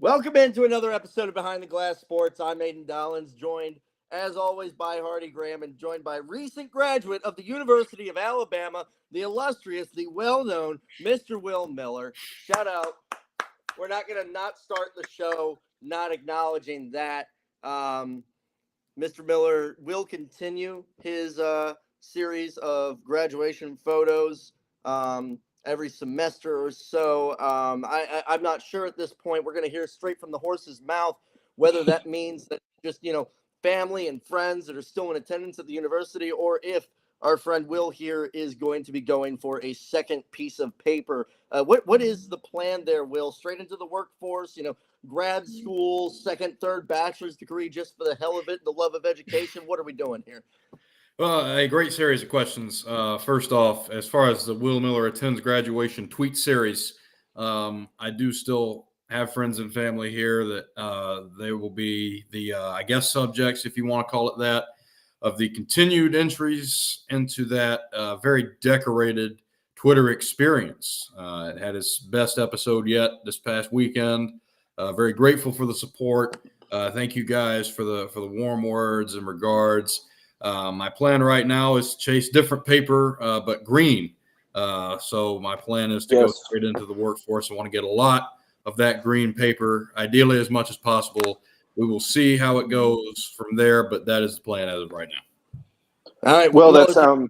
Welcome into another episode of Behind the Glass Sports. I'm Aiden Dollins, joined as always by Hardy Graham, and joined by recent graduate of the University of Alabama, the illustrious, the well-known Mr. Will Miller. Shout out. We're not going to not start the show not acknowledging that. Mr. Miller will continue his series of graduation photos every semester or so. I'm not sure at this point. We're going to hear straight from the horse's mouth whether that means that just, family and friends that are still in attendance at the university, or if our friend Will here is going to be going for a second piece of paper. What is the plan there, Will? Straight into the workforce, grad school, second, third bachelor's degree, just for the hell of it, the love of education? What are we doing here? Well, a great series of questions. First off, as far as the Will Miller attends graduation tweet series, I do still have friends and family here that they will be the, I guess, subjects, if you want to call it that, of the continued entries into that very decorated Twitter experience. It had its best episode yet this past weekend. Very grateful for the support. Thank you guys for the warm words and regards. My plan right now is to chase different paper, but green. So my plan is to go straight into the workforce. I want to get a lot of that green paper, ideally as much as possible. We will see how it goes from there, but that is the plan as of right now. All right. Well, that sounds.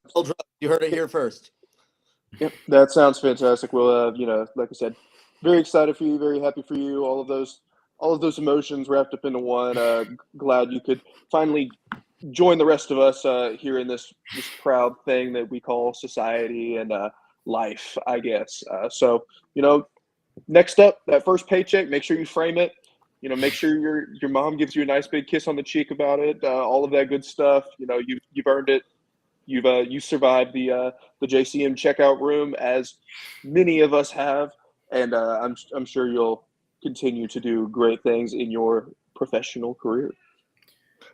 You heard it here first. Yep, that sounds fantastic. Well, like I said, very excited for you, very happy for you. All of those emotions wrapped up into one. Glad you could finally join the rest of us here in this proud thing that we call society and life, I guess. So, next up, that first paycheck, make sure you frame it. Make sure your mom gives you a nice big kiss on the cheek about it. All of that good stuff. You've earned it. You survived the JCM checkout room, as many of us have, and I'm sure you'll continue to do great things in your professional career.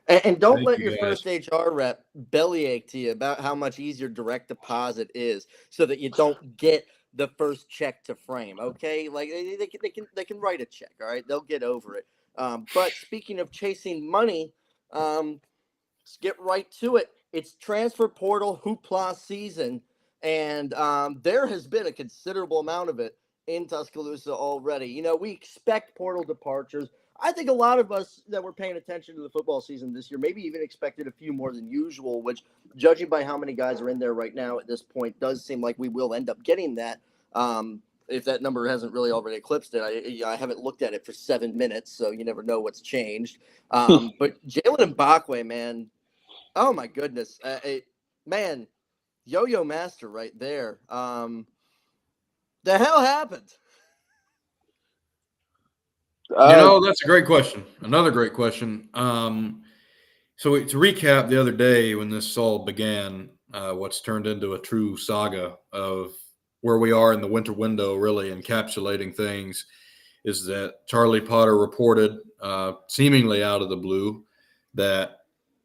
And don't let your first HR rep bellyache to you about how much easier direct deposit is, so that you don't get the first check to frame. Okay, like they can write a check. All right, they'll get over it. But speaking of chasing money, let's get right to it. It's transfer portal hooplah season, and there has been a considerable amount of it in Tuscaloosa already. We expect portal departures. I think a lot of us that were paying attention to the football season this year maybe even expected a few more than usual, which, judging by how many guys are in there right now at this point, does seem like we will end up getting that. If that number hasn't really already eclipsed it, I haven't looked at it for 7 minutes, so you never know what's changed. But Jalen Mbakwe, man, oh my goodness, man, yo-yo master right there. The hell happened? That's a great question. Another great question. So to recap, the other day when this all began, what's turned into a true saga of where we are in the winter window, really encapsulating things, is that Charlie Potter reported, seemingly out of the blue, that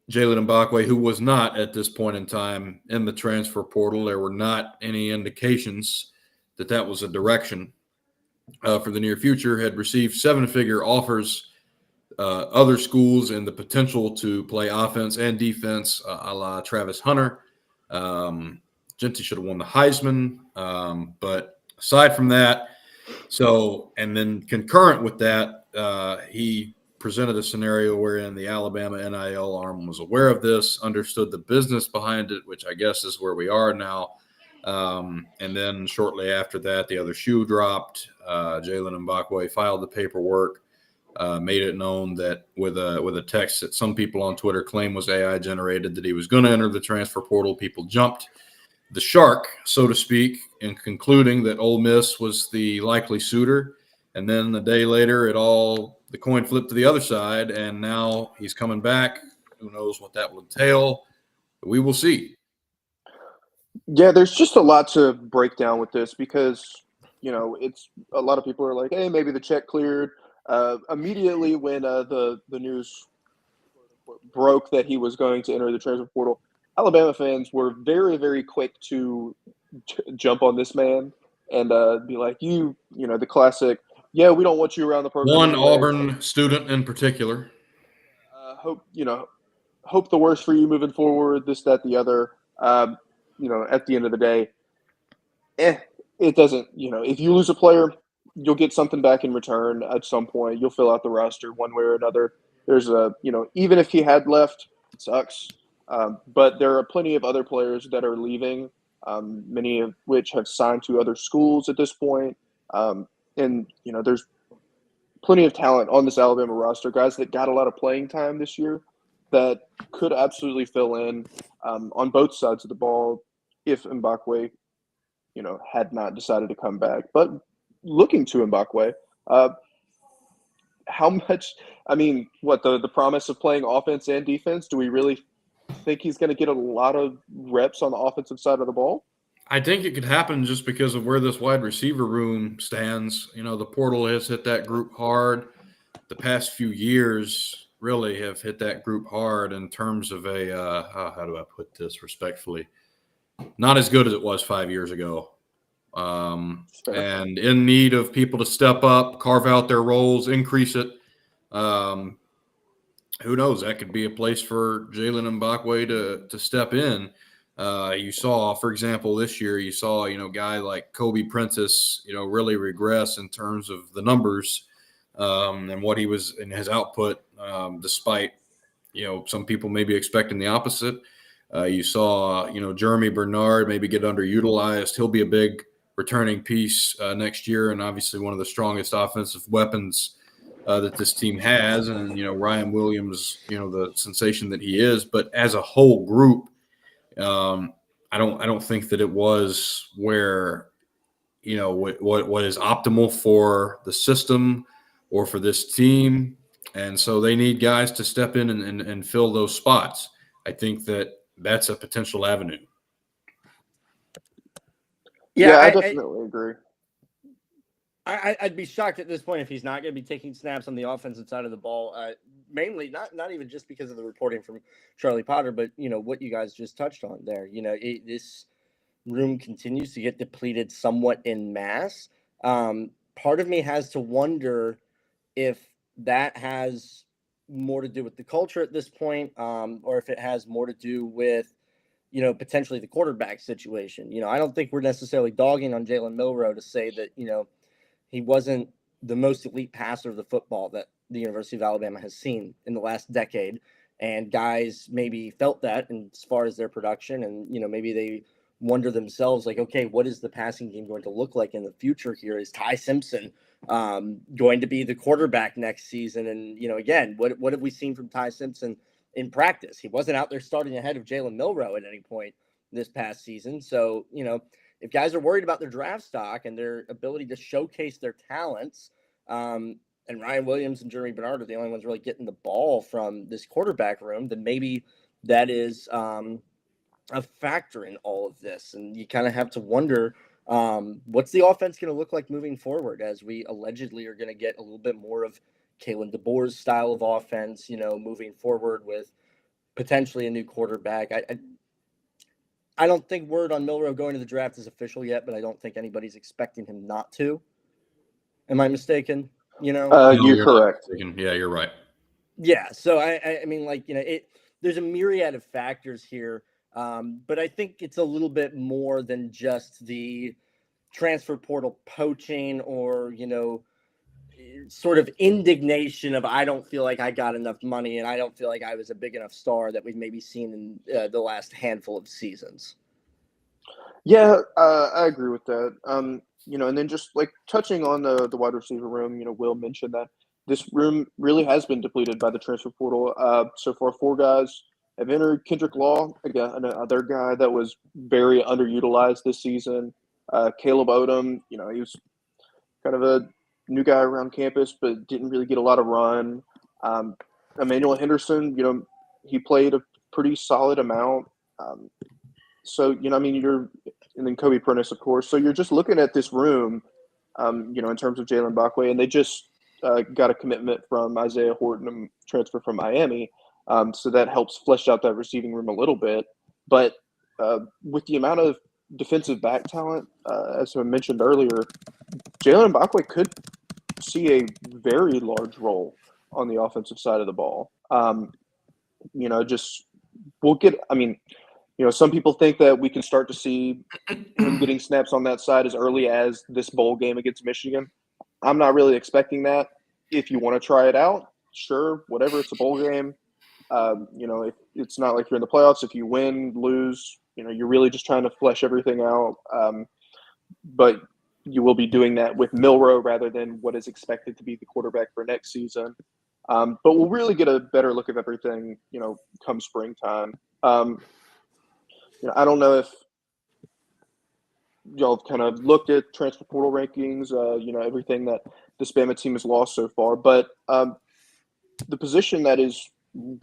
Jalen Mbakwe, who was not at this point in time in the transfer portal, there were not any indications that was a direction for the near future, had received 7-figure offers, other schools, and the potential to play offense and defense, a la Travis Hunter. Genty should have won the Heisman. But aside from that, and then concurrent with that, he presented a scenario wherein the Alabama NIL arm was aware of this, understood the business behind it, which I guess is where we are now. And then shortly after that, the other shoe dropped. Jalen Mbakwe filed the paperwork, made it known that with a text that some people on Twitter claim was AI generated, that he was going to enter the transfer portal. People jumped the shark, so to speak, in concluding that Ole Miss was the likely suitor. And then a day later, the coin flipped to the other side, and now he's coming back. Who knows what that will entail? We will see. Yeah, there's just a lot to break down with this because, it's a lot of people are like, hey, maybe the check cleared. Immediately when the news broke that he was going to enter the transfer portal, Alabama fans were very, very quick to jump on this man and be like, the classic yeah, we don't want you around the program. One anyway. Auburn student in particular. Hope the worst for you moving forward. This, that, the other. At the end of the day, it doesn't. If you lose a player, you'll get something back in return at some point. You'll fill out the roster one way or another. There's even if he had left, it sucks. But there are plenty of other players that are leaving, many of which have signed to other schools at this point. And there's plenty of talent on this Alabama roster, guys that got a lot of playing time this year that could absolutely fill in on both sides of the ball if Mbakwe, had not decided to come back. But looking to Mbakwe, how much? I mean, what the promise of playing offense and defense? Do we really think he's going to get a lot of reps on the offensive side of the ball? I think it could happen just because of where this wide receiver room stands. The portal has hit that group hard. The past few years really have hit that group hard in terms of how do I put this respectfully? Not as good as it was 5 years ago. And in need of people to step up, carve out their roles, increase it. Who knows? That could be a place for Jalen Mbakwe to step in. You saw, for example, this year, a guy like Kobe Prentice, really regress in terms of the numbers and what he was in his output, despite, some people may be expecting the opposite. You saw, Jeremy Bernard maybe get underutilized. He'll be a big returning piece next year, and obviously one of the strongest offensive weapons that this team has. And, Ryan Williams, the sensation that he is. But as a whole group, I don't think that it was where, what is optimal for the system or for this team. And so they need guys to step in and fill those spots. I think that's a potential avenue. Yeah, I definitely agree. I'd be shocked at this point if he's not going to be taking snaps on the offensive side of the ball. Mainly, not even just because of the reporting from Charlie Potter, but what you guys just touched on there. This room continues to get depleted somewhat en masse. Part of me has to wonder if that has more to do with the culture at this point, or if it has more to do with potentially the quarterback situation. I don't think we're necessarily dogging on Jalen Milroe to say that he wasn't the most elite passer of the football that the University of Alabama has seen in the last decade. And guys maybe felt that as far as their production, and, maybe they wonder themselves, like, okay, what is the passing game going to look like in the future here? Is Ty Simpson going to be the quarterback next season? And, again, what have we seen from Ty Simpson in practice? He wasn't out there starting ahead of Jalen Milroe at any point this past season. So, if guys are worried about their draft stock and their ability to showcase their talents, and Ryan Williams and Jeremy Bernard are the only ones really getting the ball from this quarterback room, then maybe that is a factor in all of this. And you kind of have to wonder, what's the offense going to look like moving forward, as we allegedly are going to get a little bit more of Kalen DeBoer's style of offense, moving forward with potentially a new quarterback. I don't think word on Milroe going to the draft is official yet, but I don't think anybody's expecting him not to. Am I mistaken? You're correct. Yeah, you're right. Yeah. So I mean, there's a myriad of factors here. But I think it's a little bit more than just the transfer portal poaching or, sort of indignation of, I don't feel like I got enough money and I don't feel like I was a big enough star that we've maybe seen in the last handful of seasons. Yeah, I agree with that. And then just like touching on the wide receiver room, Will mentioned that this room really has been depleted by the transfer portal. So far, 4 guys have entered. Kendrick Law, again, another guy that was very underutilized this season. Caleb Odom, he was kind of a new guy around campus, but didn't really get a lot of run. Emmanuel Henderson, he played a pretty solid amount. And then Kobe Prentice, of course. So you're just looking at this room, in terms of Jalen Mbakwe, and they just got a commitment from Isaiah Horton, transfer from Miami. So that helps flesh out that receiving room a little bit. But with the amount of defensive back talent, as I mentioned earlier, Jalen Mbakwe could see a very large role on the offensive side of the ball. Just we'll get. I mean, some people think that we can start to see him getting snaps on that side as early as this bowl game against Michigan. I'm not really expecting that. If you want to try it out, sure, whatever. It's a bowl game. It's not like you're in the playoffs. If you win, lose, you're really just trying to flesh everything out. But you will be doing that with Milroe rather than what is expected to be the quarterback for next season. But we'll really get a better look at everything, come springtime. I don't know if y'all kind of looked at transfer portal rankings, everything that this Bama team has lost so far. But the position that is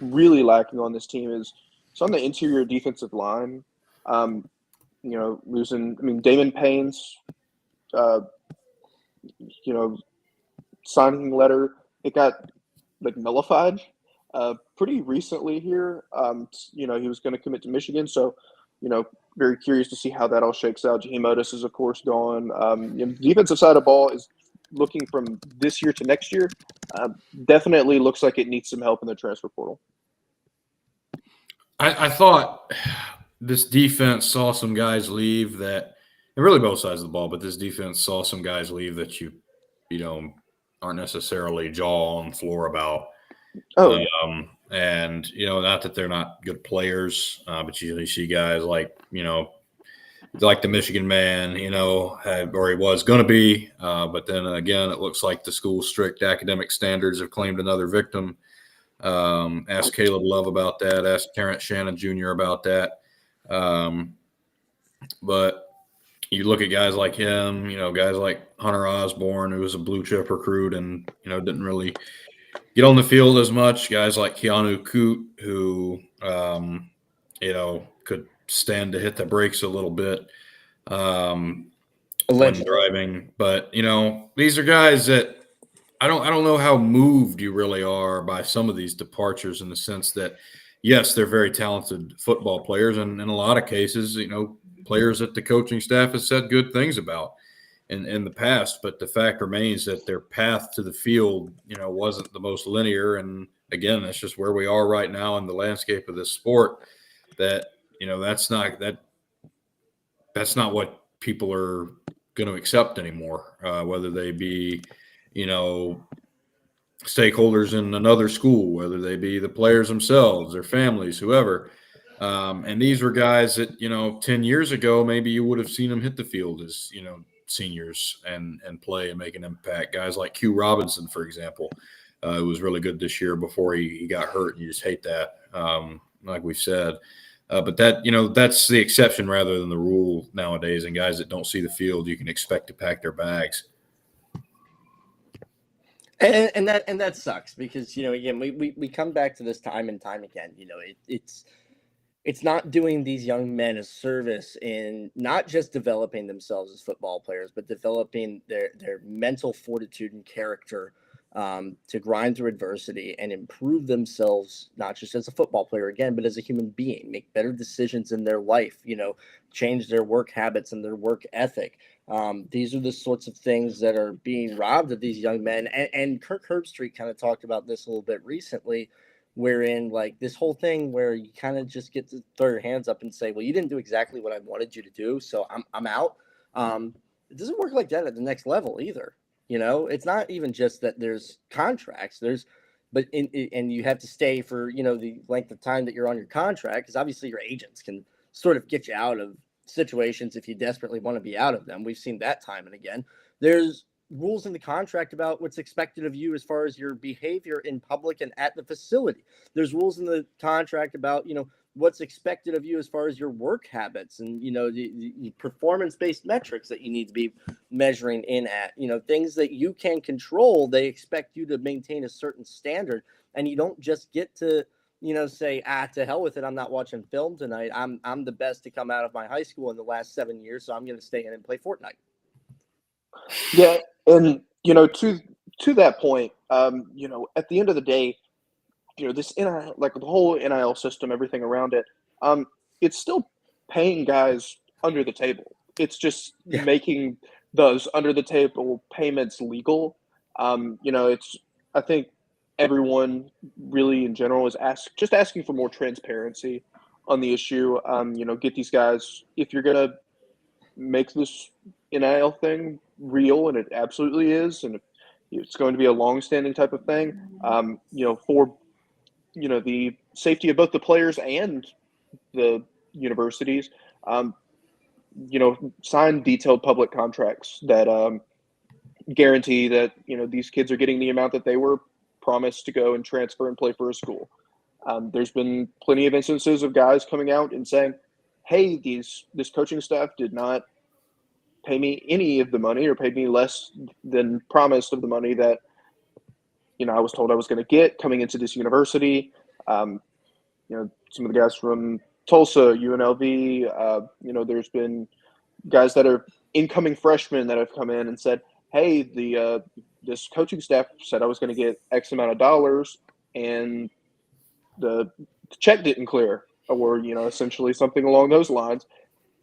really lacking on this team is it's on the interior defensive line. Losing, Damon Payne's, signing letter, it got nullified pretty recently here. He was going to commit to Michigan. So, very curious to see how that all shakes out. Jaheim Otis is, of course, gone. The defensive side of the ball is looking from this year to next year. Definitely looks like it needs some help in the transfer portal. I thought this defense saw some guys leave and really both sides of the ball, but this defense saw some guys leave that you aren't necessarily jaw on the floor about. Oh, and not that they're not good players, but you see guys like the Michigan man, or he was going to be, but then again, it looks like the school's strict academic standards have claimed another victim. Ask Caleb Love about that. Ask Terrence Shannon Jr. about that. But you look at guys like him, guys like Hunter Osborne, who was a blue chip recruit and didn't really get on the field as much. Guys like Keanu Coote, who could stand to hit the brakes a little bit when driving. But these are guys that I don't know how moved you really are by some of these departures, in the sense that yes, they're very talented football players, and in a lot of cases, players that the coaching staff has said good things about in the past, but the fact remains that their path to the field, wasn't the most linear. And again, that's just where we are right now in the landscape of this sport. That that's not what people are going to accept anymore. Whether they be, stakeholders in another school, whether they be the players themselves, their families, whoever. And these were guys that 10 years ago maybe you would have seen them hit the field as seniors and play and make an impact. Guys like Q Robinson, for example, who was really good this year before he got hurt, and you just hate that, like we've said. But that that's the exception rather than the rule nowadays. And guys that don't see the field, you can expect to pack their bags. And that sucks, because again we come back to this time and time again. It's not doing these young men a service in not just developing themselves as football players, but developing their mental fortitude and character to grind through adversity and improve themselves, not just as a football player again, but as a human being, make better decisions in their life, change their work habits and their work ethic. These are the sorts of things that are being robbed of these young men. And Kirk Herbstreit kind of talked about this a little bit recently, wherein this whole thing where you kind of just get to throw your hands up and say, well, you didn't do exactly what I wanted you to do, so I'm out. It doesn't work like that at the next level either. It's not even just that there's contracts, and you have to stay for, the length of time that you're on your contract, because obviously your agents can sort of get you out of situations if you desperately want to be out of them. We've seen that time and again. There's rules in the contract about what's expected of you as far as your behavior in public and at the facility. There's rules in the contract about, what's expected of you as far as your work habits and, the performance-based metrics that you need to be measuring in at, things that you can control. They expect you to maintain a certain standard, and you don't just get to, say, to hell with it, I'm not watching film tonight. I'm the best to come out of my high school in the last 7 years, so I'm going to stay in and play Fortnite. Yeah, and to that point, at the end of the day, this NIL, the whole NIL system, everything around it, it's still paying guys under the table. It's just making those under the table payments legal. I think everyone really in general is just asking for more transparency on the issue. Get these guys, if you're gonna make this NIL thing real, and it absolutely is, and it's going to be a long-standing type of thing. For the safety of both the players and the universities, sign detailed public contracts that guarantee that these kids are getting the amount that they were promised to go and transfer and play for a school. There's been plenty of instances of guys coming out and saying, "Hey, this coaching staff did not pay me any of the money, or paid me less than promised of the money that I was told I was going to get coming into this university." Some of the guys from Tulsa, UNLV. There's been guys that are incoming freshmen that have come in and said, "Hey, this coaching staff said I was going to get X amount of dollars, and the check didn't clear," or essentially something along those lines.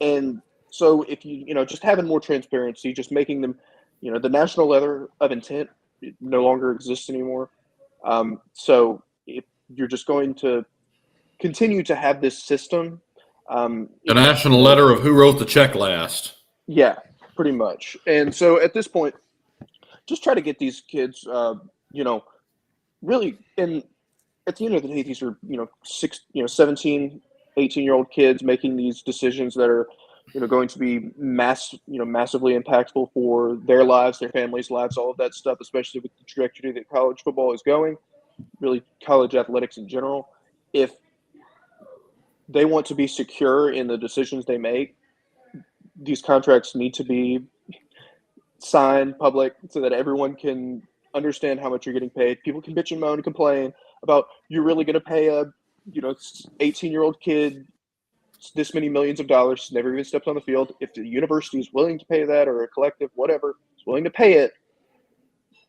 And so, if just having more transparency, just making them, the national letter of intent no longer exists anymore. So if you're just going to continue to have this system, the national letter of who wrote the check last. Yeah, pretty much. And so at this point, just try to get these kids, really, and at the end of the day, these are, 17, 18-year-old kids making these decisions that are, going to be massively impactful for their lives, their families' lives, all of that stuff, especially with the trajectory that college football is going, really college athletics in general. If they want to be secure in the decisions they make, these contracts need to be signed public so that everyone can understand how much you're getting paid. People can bitch and moan and complain about, you're really going to pay a 18-year-old kid this many millions of dollars, never even stepped on the field. If the university is willing to pay that, or a collective, whatever, is willing to pay it,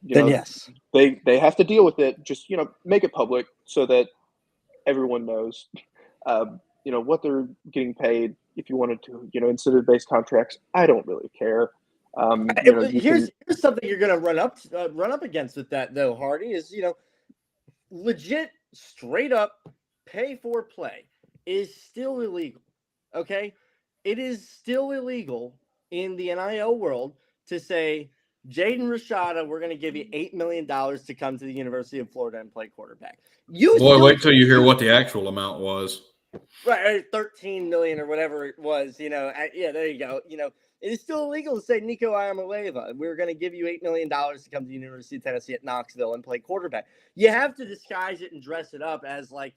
then yes, they have to deal with it. Just make it public so that everyone knows what they're getting paid. If you wanted to incentive-based contracts, I don't really care. Here's something you're going to run up against with that, though, Hardy, is legit straight up pay for play is still illegal. Okay, it is still illegal in the NIL world to say, Jaden Rashada, we're going to give you $8 million to come to the University of Florida and play quarterback. Wait till you hear what the actual amount was. Right, 13 million or whatever it was. Yeah, there you go. It is still illegal to say Nico Iamaleava, we're going to give you $8 million to come to the University of Tennessee at Knoxville and play quarterback. You have to disguise it and dress it up as like,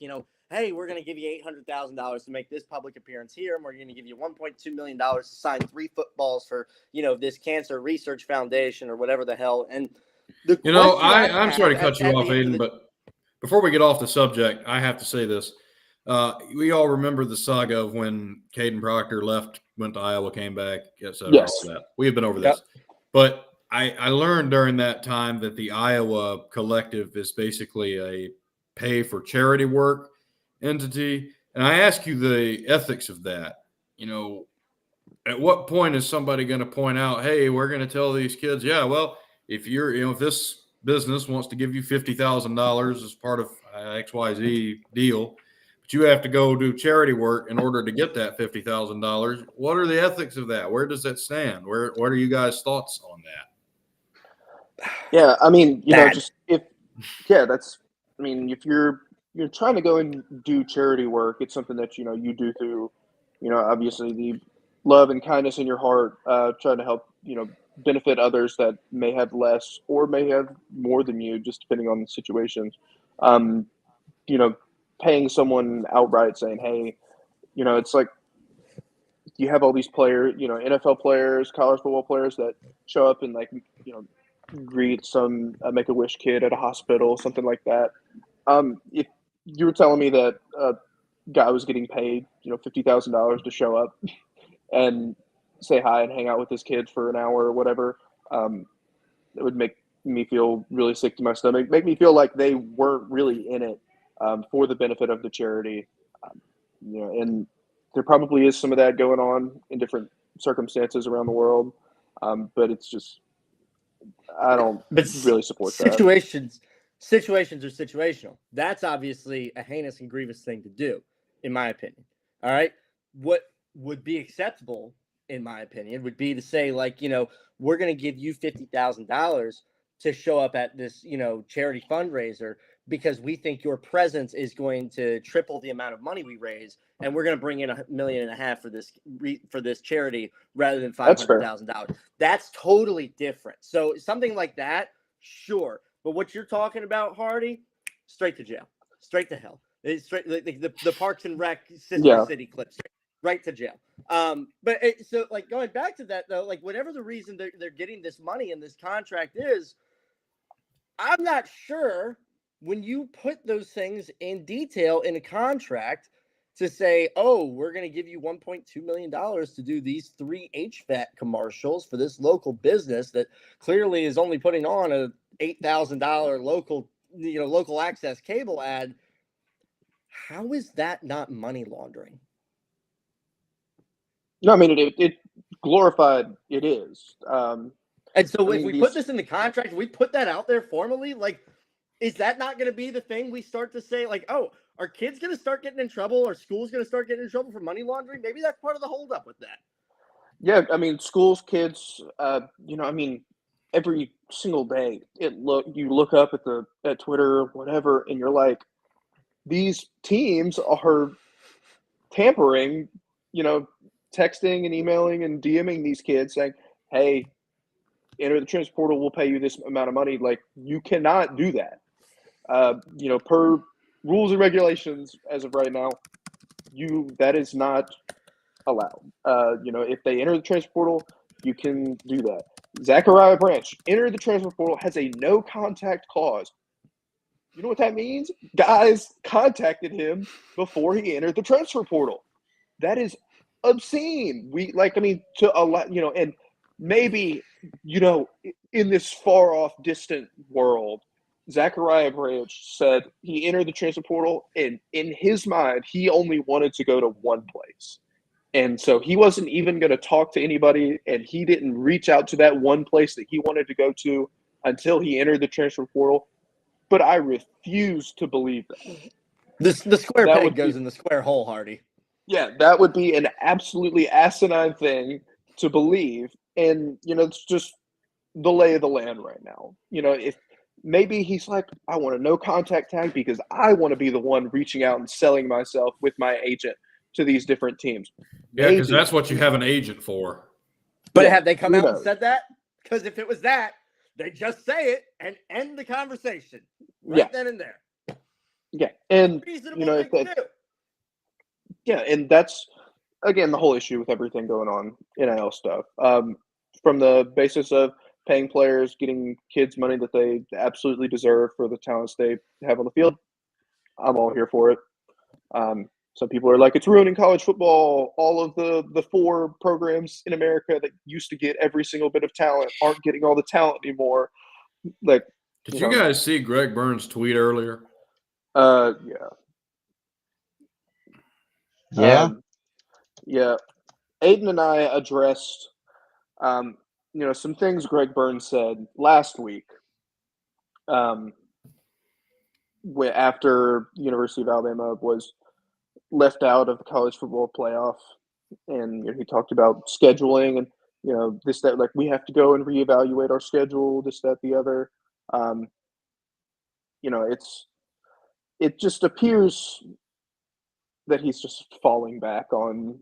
hey, we're going to give you $800,000 to make this public appearance here, and we're going to give you $1.2 million to sign 3 footballs for, this cancer research foundation or whatever the hell. And I'm sorry to cut you off, Aiden, but before we get off the subject, I have to say this. We all remember the saga of when Caden Proctor left, went to Iowa, came back, etc. Yes. All that. We have been over this. But I learned during that time that the Iowa collective is basically a pay for charity work entity. And I ask you the ethics of that. At what point is somebody going to point out, hey, we're going to tell these kids, yeah, well, if if this business wants to give you $50,000 as part of XYZ deal, but you have to go do charity work in order to get that $50,000. What are the ethics of that? Where does that stand? What are you guys' thoughts on that? Yeah, I mean, if you're trying to go and do charity work, it's something that you do through, obviously the love and kindness in your heart, trying to help benefit others that may have less or may have more than you, just depending on the situations. Paying someone outright, saying, hey, it's like you have all these players, NFL players, college football players that show up and greet some Make-A-Wish kid at a hospital, something like that. If you were telling me that a guy was getting paid, $50,000 to show up and say hi and hang out with his kids for an hour or whatever, it would make me feel really sick to my stomach, make me feel like they weren't really in it for the benefit of the charity. And there probably is some of that going on in different circumstances around the world. But it's just, I don't really support that. Situations are situational. That's obviously a heinous and grievous thing to do, in my opinion. All right. What would be acceptable, in my opinion, would be to say, like, we're going to give you $50,000 to show up at this, charity fundraiser because we think your presence is going to triple the amount of money we raise, and we're going to bring in $1.5 million for this charity rather than $500,000. That's totally different. So something like that, sure. But what you're talking about, Hardy, straight to jail, straight to hell. It's straight the Parks and Rec Sister City clips, right to jail. So like going back to that though, like whatever the reason they're getting this money in this contract is, I'm not sure when you put those things in detail in a contract to say, oh, we're going to give you $1.2 million to do these 3 HVAC commercials for this local business that clearly is only putting on a $8,000 local access cable ad. How is that not money laundering? No, I mean, it glorified it is. And so if we put this in the contract, we put that out there formally, like, is that not going to be the thing we start to say, like, oh, are kids going to start getting in trouble? Are schools going to start getting in trouble for money laundering? Maybe that's part of the holdup with that. Yeah, I mean, schools, kids, every single day, you look up at Twitter or whatever, and you're like, these teams are tampering, texting and emailing and DMing these kids saying, hey, enter the transfer portal, we'll pay you this amount of money. Like, you cannot do that. Per rules and regulations as of right now, that is not allowed. If they enter the transfer portal, you can do that. Zachariah Branch entered the transfer portal, has a no contact clause. You know what that means? Guys contacted him before he entered the transfer portal. That is obscene. To a lot, and maybe, in this far off, distant world, Zachariah Branch said he entered the transfer portal, and in his mind, he only wanted to go to one place. And so he wasn't even going to talk to anybody, and he didn't reach out to that one place that he wanted to go to until he entered the transfer portal. But I refuse to believe that. The square peg goes in the square hole, Hardy. Yeah, that would be an absolutely asinine thing to believe. And, it's just the lay of the land right now. If maybe he's like, I want a no contact tag because I want to be the one reaching out and selling myself with my agent to these different teams. Yeah, because that's what you have an agent for. But have they come out and said that? Because if it was that, they just say it and end the conversation then and there. Yeah, and reasonable thing to do. Yeah, and that's again the whole issue with everything going on NIL stuff. From the basis of paying players, getting kids money that they absolutely deserve for the talents they have on the field, I'm all here for it. Some people are like, it's ruining college football. All of the 4 programs in America that used to get every single bit of talent aren't getting all the talent anymore. Like, did you guys see Greg Burns' tweet earlier? Yeah. Yeah. Aiden and I addressed, some things Greg Burns said last week. After University of Alabama was left out of the college football playoff, and he talked about scheduling and this, that, like, we have to go and reevaluate our schedule, this, that, the other. It just appears that he's just falling back on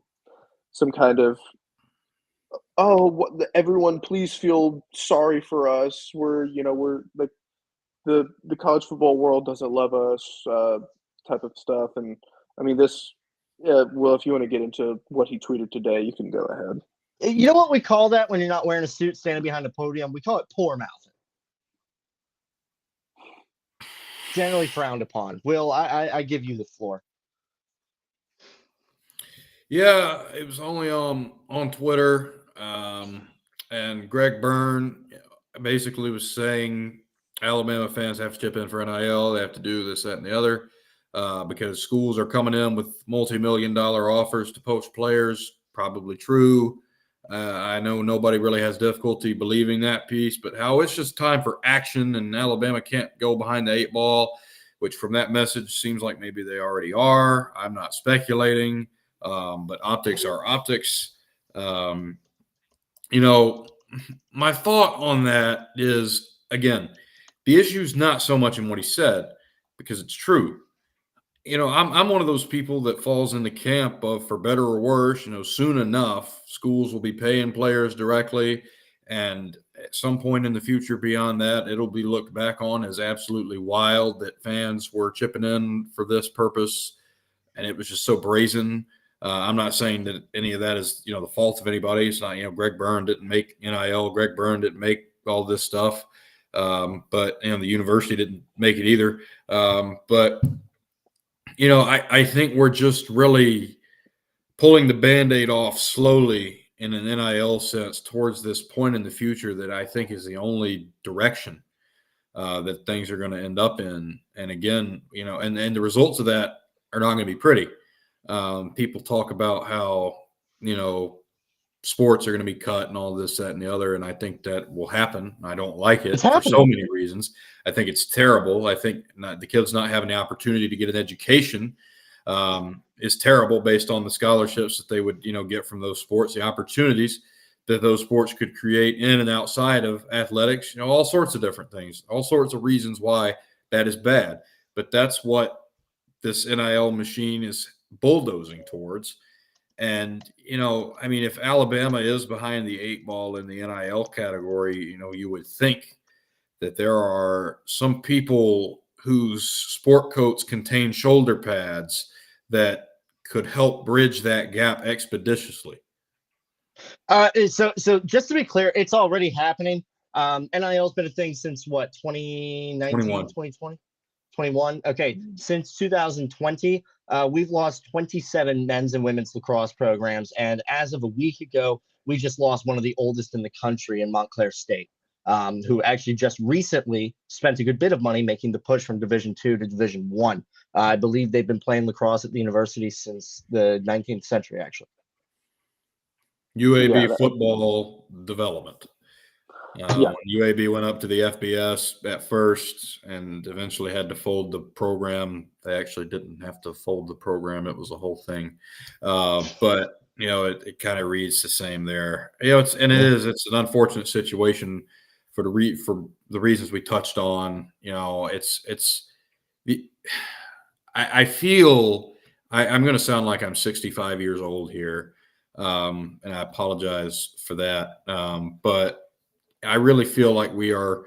some kind of, everyone please feel sorry for us. We're like the college football world doesn't love us, type of stuff. And I mean, this, well, if you want to get into what he tweeted today, you can go ahead. You know what we call that when you're not wearing a suit standing behind a podium? We call it poor mouthing. Generally frowned upon. Will, I give you the floor. Yeah, it was only on Twitter, and Greg Byrne basically was saying Alabama fans have to chip in for NIL. They have to do this, that, and the other because schools are coming in with multi-million-dollar offers to poach players. Probably true. I know nobody really has difficulty believing that piece, but how it's just time for action, and Alabama can't go behind the 8 ball, which from that message seems like maybe they already are. I'm not speculating, but optics are optics. My thought on that is, again, the issue is not so much in what he said, because it's true. I'm one of those people that falls in the camp of, for better or worse, soon enough, schools will be paying players directly. And at some point in the future beyond that, it'll be looked back on as absolutely wild that fans were chipping in for this purpose. And it was just so brazen. I'm not saying that any of that is, the fault of anybody. It's not, Greg Byrne didn't make NIL. Greg Byrne didn't make all this stuff. But the university didn't make it either. But I think we're just really pulling the Band-Aid off slowly in an NIL sense towards this point in the future that I think is the only direction that things are going to end up in. And again, and the results of that are not going to be pretty. People talk about how, sports are going to be cut and all this, that, and the other. And I think that will happen. I don't like it for so many reasons. I think it's terrible. I think the kids not having the opportunity to get an education is terrible based on the scholarships that they would, get from those sports, the opportunities that those sports could create in and outside of athletics, all sorts of different things, all sorts of reasons why that is bad. But that's what this NIL machine is bulldozing towards. And, if Alabama is behind the 8 ball in the NIL category, you would think that there are some people whose sport coats contain shoulder pads that could help bridge that gap expeditiously. So just to be clear, it's already happening. NIL's been a thing since what, 2019, 2020? 21. Okay. Since 2020, we've lost 27 men's and women's lacrosse programs. And as of a week ago, we just lost one of the oldest in the country in Montclair State, who actually just recently spent a good bit of money making the push from Division II to Division I. I believe they've been playing lacrosse at the university since the 19th century, actually. UAB football development. When UAB went up to the FBS at first and eventually had to fold the program, they actually didn't have to fold the program. It was a whole thing. But, it kind of reads the same there. It's an unfortunate situation for the reasons we touched on. I feel I'm going to sound like I'm 65 years old here. And I apologize for that. But I really feel like we are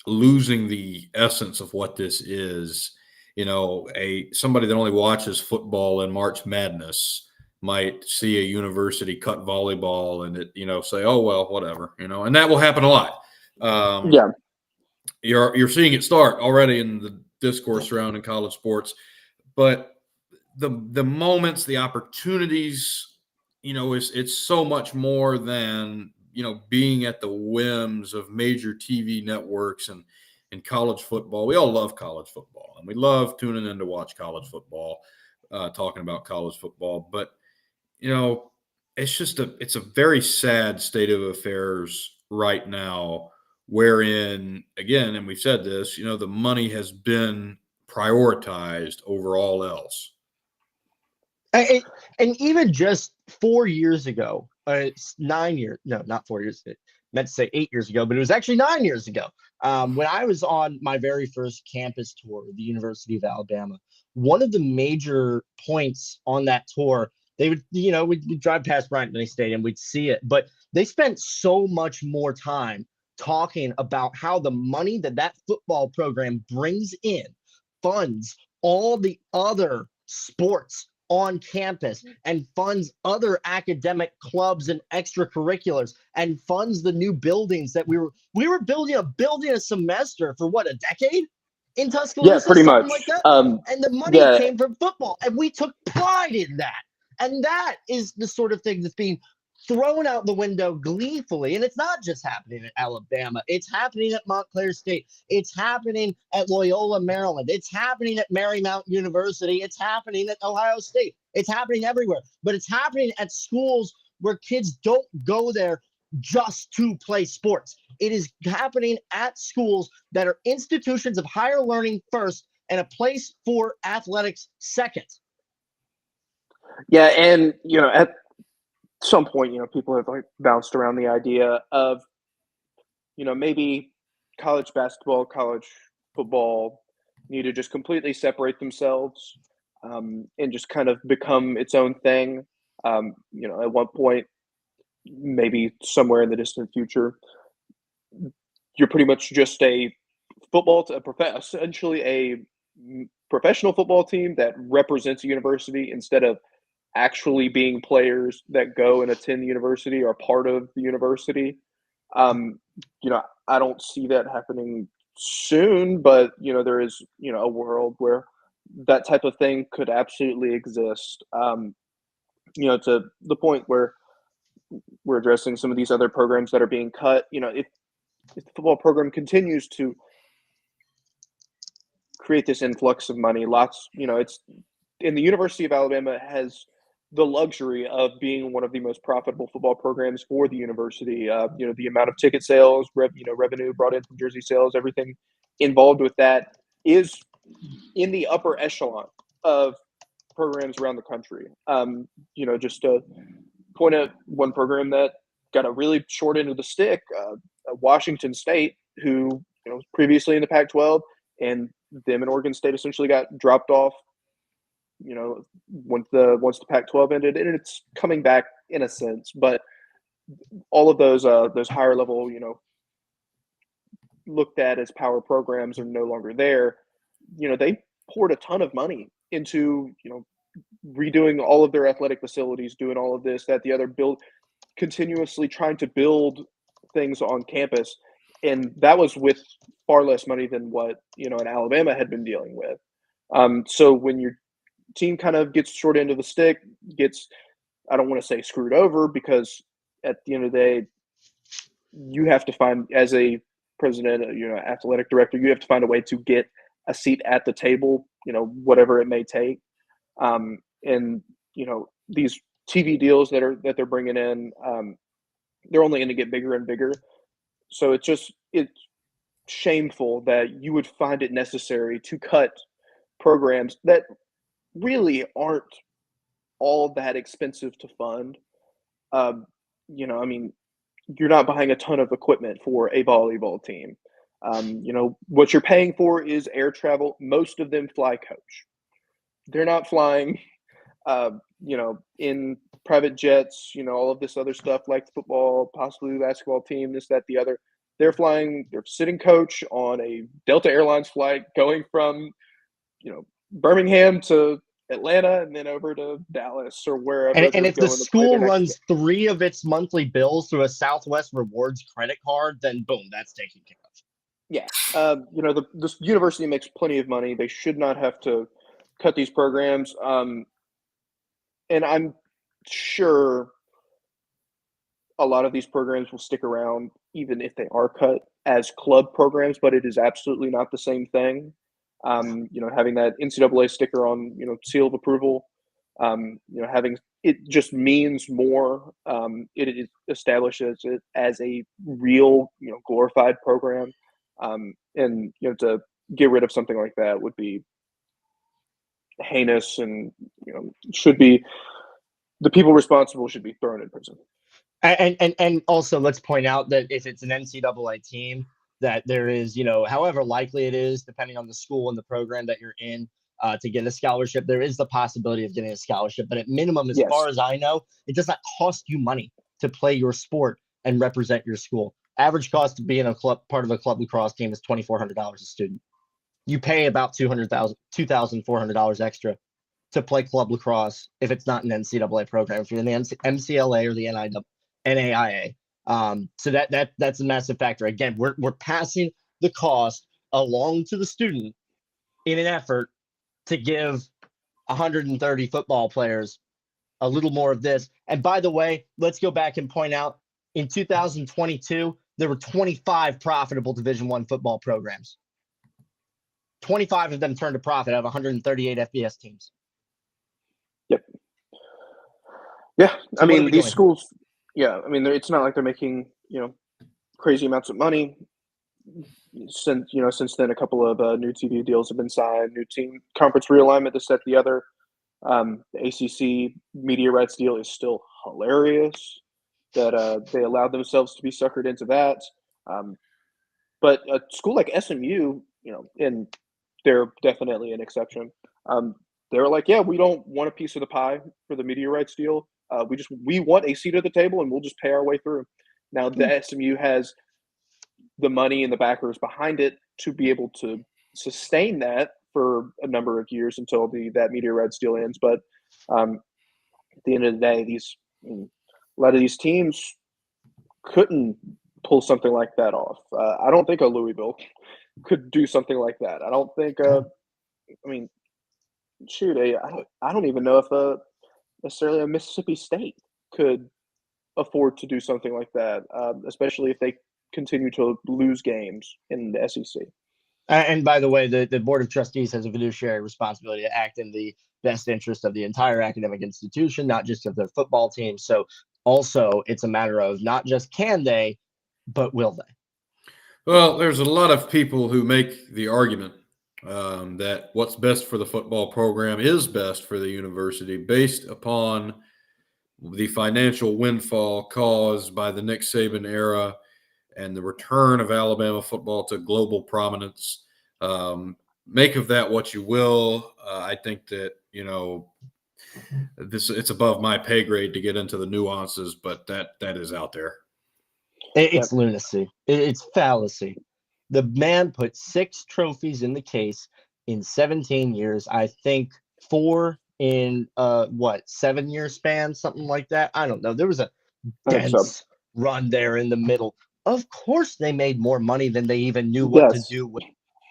losing the essence of what this is. Somebody that only watches football and March Madness might see a university cut volleyball and say, oh, well, whatever, and that will happen a lot. You're seeing it start already in the discourse surrounding college sports, but the moments, the opportunities, it's so much more than, being at the whims of major TV networks and college football. We all love college football, and we love tuning in to watch college football, talking about college football. But, it's a very sad state of affairs right now, wherein, again, and we've said this, the money has been prioritized over all else. And even just 4 years ago, 9 years, no, not 4 years, I meant to say 8 years ago, but it was actually 9 years ago. When I was on my very first campus tour at the University of Alabama, one of the major points on that tour, they would, we'd drive past Bryant-Denny Stadium, we'd see it, but they spent so much more time talking about how the money that football program brings in funds all the other sports on campus and funds other academic clubs and extracurriculars and funds the new buildings that we were building a semester for what, a decade in Tuscaloosa? Yeah, pretty much. Like that. And the money came from football, and we took pride in that. And that is the sort of thing that's being thrown out the window gleefully. And it's not just happening at Alabama. It's happening at Montclair State. It's happening at Loyola, Maryland. It's happening at Marymount University. It's happening at Ohio State. It's happening everywhere. But it's happening at schools where kids don't go there just to play sports. It is happening at schools that are institutions of higher learning first and a place for athletics second. Yeah, and at some point, people have like bounced around the idea of, maybe college basketball, college football need to just completely separate themselves, and just kind of become its own thing. At one point, maybe somewhere in the distant future, you're pretty much just essentially a professional football team that represents a university instead of actually being players that go and attend the university or part of the university. I don't see that happening soon, but there is a world where that type of thing could absolutely exist. To the point where we're addressing some of these other programs that are being cut. If the football program continues to create this influx of money, it's in the University of Alabama has the luxury of being one of the most profitable football programs for the university. The amount of ticket sales, revenue brought in from jersey sales, everything involved with that is in the upper echelon of programs around the country. Just to point out one program that got a really short end of the stick, Washington State, who was previously in the Pac-12, and them and Oregon State essentially got dropped off once the Pac-12 ended, and it's coming back in a sense, but all of those higher level, looked at as power programs are no longer there. They poured a ton of money into, redoing all of their athletic facilities, doing all of this, that, the other, continuously trying to build things on campus. And that was with far less money than what, an Alabama had been dealing with. So when your team kind of gets short end of the stick, I don't want to say screwed over, because at the end of the day, you have to find, as a president, athletic director, you have to find a way to get a seat at the table, whatever it may take. And these TV deals that they're bringing in, they're only going to get bigger and bigger. So it's shameful that you would find it necessary to cut programs that really aren't all that expensive to fund. You're not buying a ton of equipment for a volleyball team. What you're paying for is air travel. Most of them fly coach. They're not flying, in private jets, all of this other stuff like football, possibly the basketball team, this, that, the other. They're sitting coach on a Delta Airlines flight going from, Birmingham to Atlanta and then over to Dallas or wherever. And if the school runs 3 of its monthly bills through a Southwest Rewards credit card, then boom, that's taken care of. Yeah. The university makes plenty of money. They should not have to cut these programs. And I'm sure a lot of these programs will stick around even if they are cut as club programs, but it is absolutely not the same thing. Having that NCAA sticker on, seal of approval, having it just means more. It establishes it as a real, glorified program. And to get rid of something like that would be heinous, and should be, the people responsible should be thrown in prison. And also, let's point out that if it's an NCAA team, that there is, however likely it is, depending on the school and the program that you're in, to get a scholarship, there is the possibility of getting a scholarship. But at minimum, as far as I know, it does not cost you money to play your sport and represent your school. Average cost of being part of a club lacrosse team is $2,400 a student. You pay about $2,400 extra to play club lacrosse if it's not an NCAA program. If you're in the MCLA or the NAIA. So that's a massive factor. Again, we're passing the cost along to the student in an effort to give 130 football players a little more of this. And by the way, let's go back and point out, in 2022, there were 25 profitable Division I football programs. 25 of them turned a profit out of 138 FBS teams. Yep. Yeah, So I what are mean we these doing? schools. Yeah, I mean it's not like they're making crazy amounts of money. Since then, a couple of new TV deals have been signed. New team conference realignment, this, that, the other. The ACC media rights deal is still hilarious. That they allowed themselves to be suckered into that. Um, but a school like SMU, and they're definitely an exception. They were like, yeah, we don't want a piece of the pie for the media rights deal. We want a seat at the table, and we'll just pay our way through. Now the SMU has the money and the backers behind it to be able to sustain that for a number of years until that media rights deal ends. But at the end of the day, a lot of these teams couldn't pull something like that off. I don't think a Louisville could do something like that. I don't think. I mean, shoot, I don't even know if necessarily a Mississippi State could afford to do something like that, especially if they continue to lose games in the SEC. And by the way, the Board of Trustees has a fiduciary responsibility to act in the best interest of the entire academic institution, not just of their football team. So also, it's a matter of not just can they, but will they? Well, there's a lot of people who make the argument that what's best for the football program is best for the university based upon the financial windfall caused by the Nick Saban era and the return of Alabama football to global prominence. Make of that what you will. I think that, it's above my pay grade to get into the nuances, but that is out there. It's lunacy. It's fallacy. The man put 6 trophies in the case in 17 years. I think 4 in 7-year span, something like that. I don't know. There was a dense run there in the middle. Of course, they made more money than they even knew what to do with.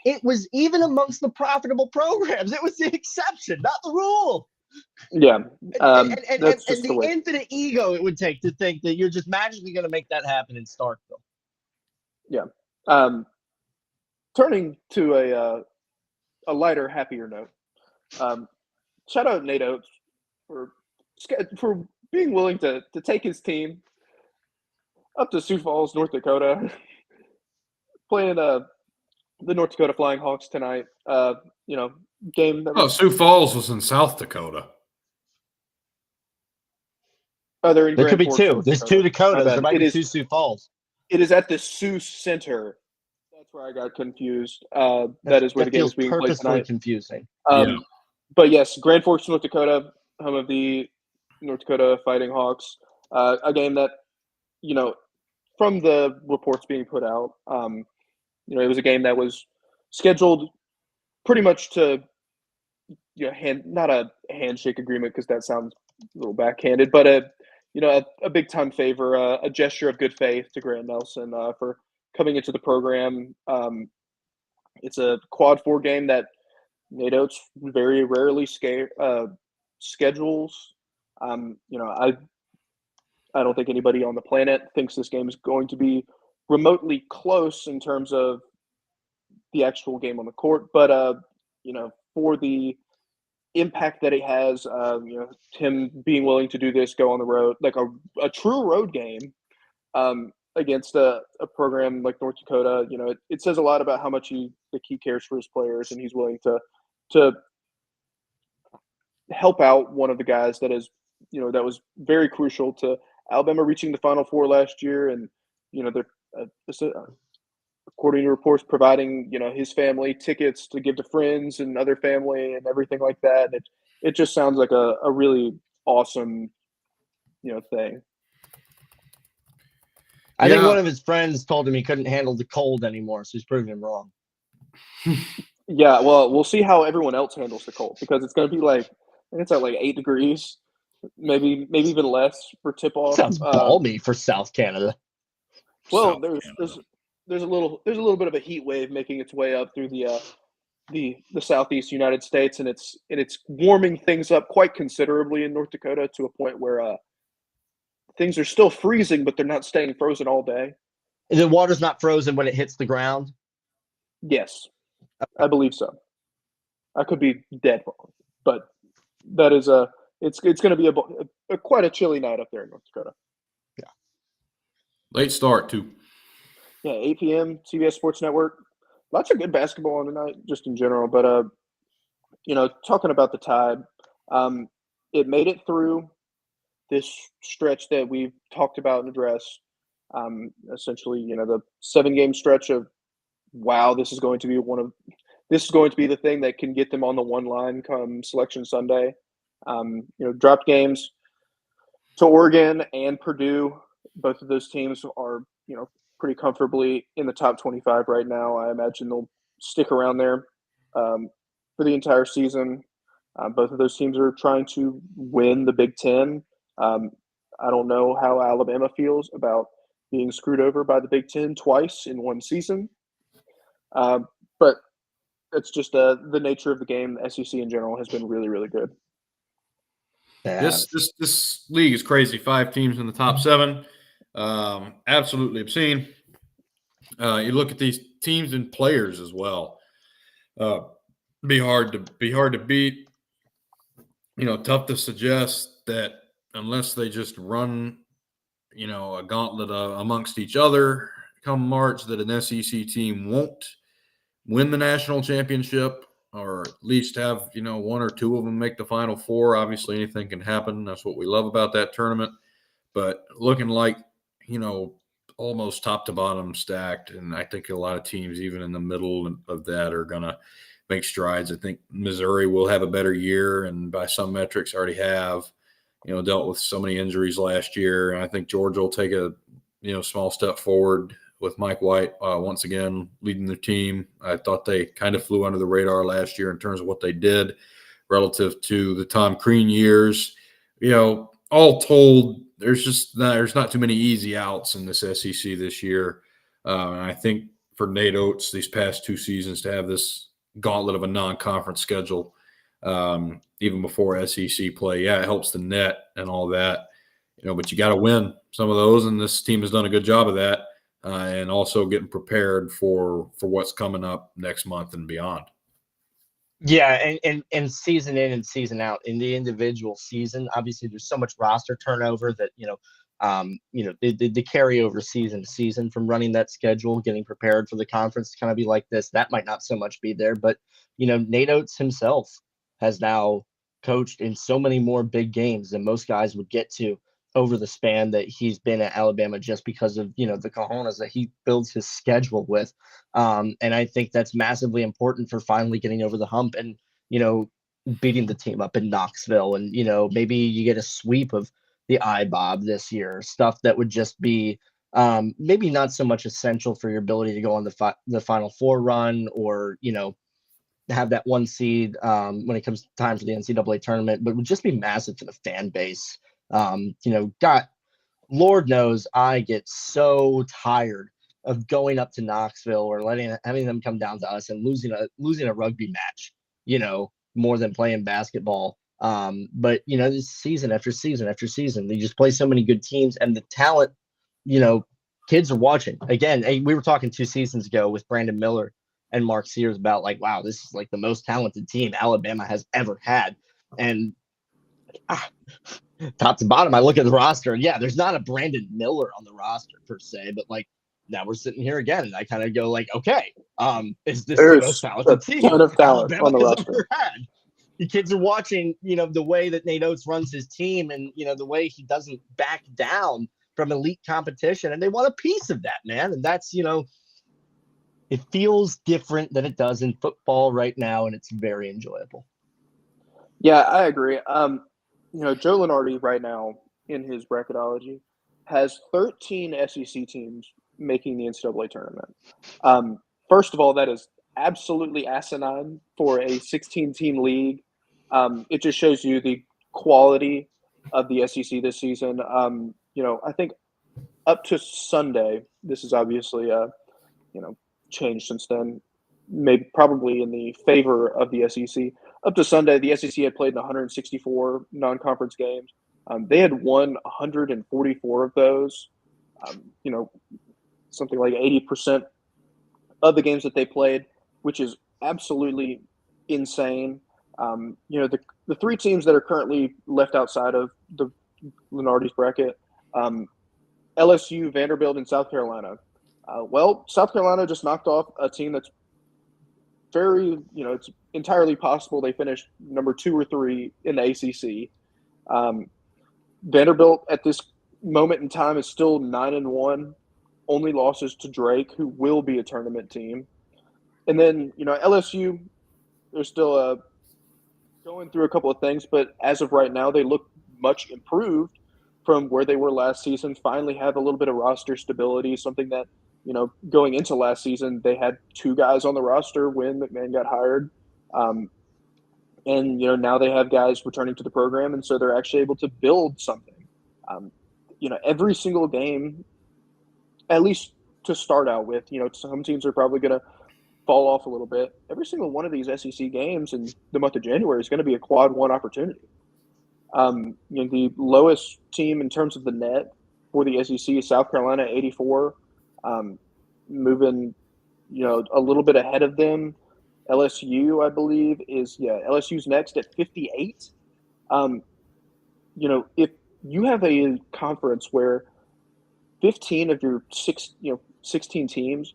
It was even amongst the profitable programs. It was the exception, not the rule. Yeah. And the infinite ego it would take to think that you're just magically going to make that happen in Starkville. Yeah. Turning to a lighter, happier note. Shout out Nate Oates for being willing to take his team up to Sioux Falls, North Dakota, playing the North Dakota Flying Hawks tonight. Game. Sioux Falls was in South Dakota. Oh, they're in there Grand could be Forks, 2. North There's Dakota. 2 Dakotas. There might be 2 Sioux Falls. It is at the Sioux Center. That's where I got confused. That is where the game is being played tonight. Confusing. But yes, Grand Forks, North Dakota, home of the North Dakota Fighting Hawks. A game that, from the reports being put out, it was a game that was scheduled pretty much to, not a handshake agreement because that sounds a little backhanded, but a big time favor, a gesture of good faith to Grant Nelson for coming into the program. It's a quad 4 game that Nate Oates very rarely schedules. I don't think anybody on the planet thinks this game is going to be remotely close in terms of the actual game on the court, but for the impact that it has, him being willing to do this, go on the road, like a true road game against a program like North Dakota, it says a lot about how much he cares for his players, and he's willing to help out one of the guys that is, that was very crucial to Alabama reaching the Final Four last year, and they're according to reports, providing his family tickets to give to friends and other family and everything like that. And it just sounds like a really awesome thing. I think one of his friends told him he couldn't handle the cold anymore, so he's proving him wrong. Yeah, well, we'll see how everyone else handles the cold, because it's going to be I think it's at 8 degrees, maybe even less for tip off. Sounds balmy for South Canada. Well, there's a little bit of a heat wave making its way up through the southeast United States, and it's warming things up quite considerably in North Dakota to a point where things are still freezing, but they're not staying frozen all day. The water's not frozen when it hits the ground? Yes, I believe so. I could be dead wrong, but that is it's going to be a quite a chilly night up there in North Dakota. Yeah. Late start too. Yeah, 8 p.m. CBS Sports Network. Lots of good basketball on tonight, just in general. But talking about the Tide, it made it through this stretch that we've talked about and addressed. Essentially, the 7-game stretch of, wow, this is going to be the thing that can get them on the one line come Selection Sunday. Dropped games to Oregon and Purdue. Both of those teams are, pretty comfortably in the top 25 right now. I imagine they'll stick around there for the entire season. Both of those teams are trying to win the Big Ten. I don't know how Alabama feels about being screwed over by the Big Ten twice in one season. But it's just the nature of the game. The SEC in general has been really, really good. This league is crazy. 5 teams in the top 7. Absolutely obscene. You look at these teams and players as well. Be hard to beat. Tough to suggest that unless they just run, a gauntlet amongst each other come March, that an SEC team won't win the national championship, or at least have, 1 or 2 of them make the Final Four. Obviously, anything can happen. That's what we love about that tournament. But looking like, almost top to bottom stacked. And I think a lot of teams, even in the middle of that, are going to make strides. I think Missouri will have a better year, and by some metrics already have, dealt with so many injuries last year. And I think Georgia will take a, small step forward with Mike White once again leading the team. I thought they kind of flew under the radar last year in terms of what they did relative to the Tom Crean years. All told, there's not too many easy outs in this SEC this year. And I think for Nate Oates, these past 2 seasons, to have this gauntlet of a non-conference schedule, even before SEC play, it helps the net and all that. But you got to win some of those, and this team has done a good job of that, and also getting prepared for what's coming up next month and beyond. Yeah, and season in and season out in the individual season, obviously there's so much roster turnover that the carryover season to season from running that schedule, getting prepared for the conference to kind of be like this, that might not so much be there. But Nate Oates himself has now coached in so many more big games than most guys would get to over the span that he's been at Alabama, just because of the cojones that he builds his schedule with. And I think that's massively important for finally getting over the hump and beating the team up in Knoxville, and maybe you get a sweep of the IBOB this year, stuff that would just be maybe not so much essential for your ability to go on the Final Four run, or have that 1 seed when it comes time for the NCAA tournament, but would just be massive for the fan base. Lord knows I get so tired of going up to Knoxville or having them come down to us and losing a rugby match, more than playing basketball. But this season after season after season, they just play so many good teams, and the talent, kids are watching. Again, we were talking 2 seasons ago with Brandon Miller and Mark Sears about wow, this is like the most talented team Alabama has ever had. And top to bottom, I look at the roster, and there's not a Brandon Miller on the roster per se, but now we're sitting here again, and I kind of go okay, is this the most talented team ton of talent Alabama on the has roster ever had? The kids are watching, the way that Nate Oates runs his team, and the way he doesn't back down from elite competition, and they want a piece of that, man. And that's it feels different than it does in football right now, and it's very enjoyable. Yeah, I agree. Joe Lunardi right now in his bracketology has 13 SEC teams making the NCAA tournament. First of all, that is absolutely asinine for a 16-team league. It just shows you the quality of the SEC this season. I think up to Sunday, this is obviously changed since then, maybe probably in the favor of the SEC. Up to Sunday, the SEC had played in 164 non-conference games. They had won 144 of those. Something like 80% of the games that they played, which is absolutely insane. The three teams that are currently left outside of the Lunardi's bracket, LSU, Vanderbilt, and South Carolina. South Carolina just knocked off a team that's it's entirely possible they finished number 2 or 3 in the ACC. Vanderbilt at this moment in time is still 9-1, only losses to Drake, who will be a tournament team. And then, LSU, they're still going through a couple of things, but as of right now, they look much improved from where they were last season. Finally have a little bit of roster stability, something that, going into last season, they had 2 guys on the roster when McMahon got hired. And, now they have guys returning to the program, and so they're actually able to build something. Every single game, at least to start out with, some teams are probably going to fall off a little bit. Every single one of these SEC games in the month of January is going to be a quad 1 opportunity. The lowest team in terms of the net for the SEC is South Carolina, 84. Moving, a little bit ahead of them, LSU, I believe, LSU's next at 58. If you have a conference where 15 of your 16 teams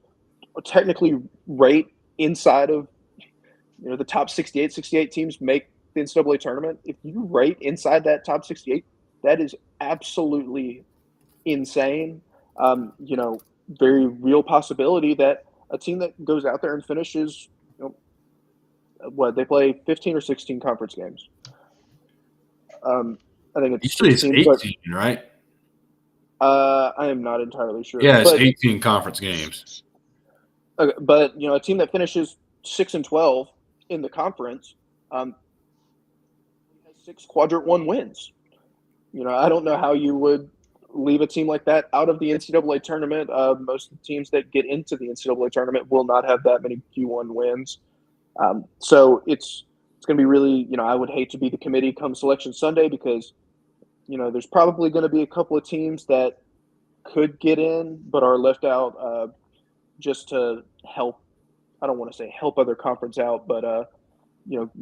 technically rate inside of, the top 68 teams make the NCAA tournament. If you rate inside that top 68, that is absolutely insane. Very real possibility that a team that goes out there and finishes, they play 15 or 16 conference games. I think it's 16, 18, right? I am not entirely sure. Yeah, it's 18 conference games. Okay, but a team that finishes 6-12 in the conference has 6 quadrant 1 wins. I don't know how you would leave a team like that out of the NCAA tournament. Most of the teams that get into the NCAA tournament will not have that many Q1 wins. So it's going to be really, I would hate to be the committee come Selection Sunday because, there's probably going to be a couple of teams that could get in but are left out just to help. I don't want to say help other conference out, but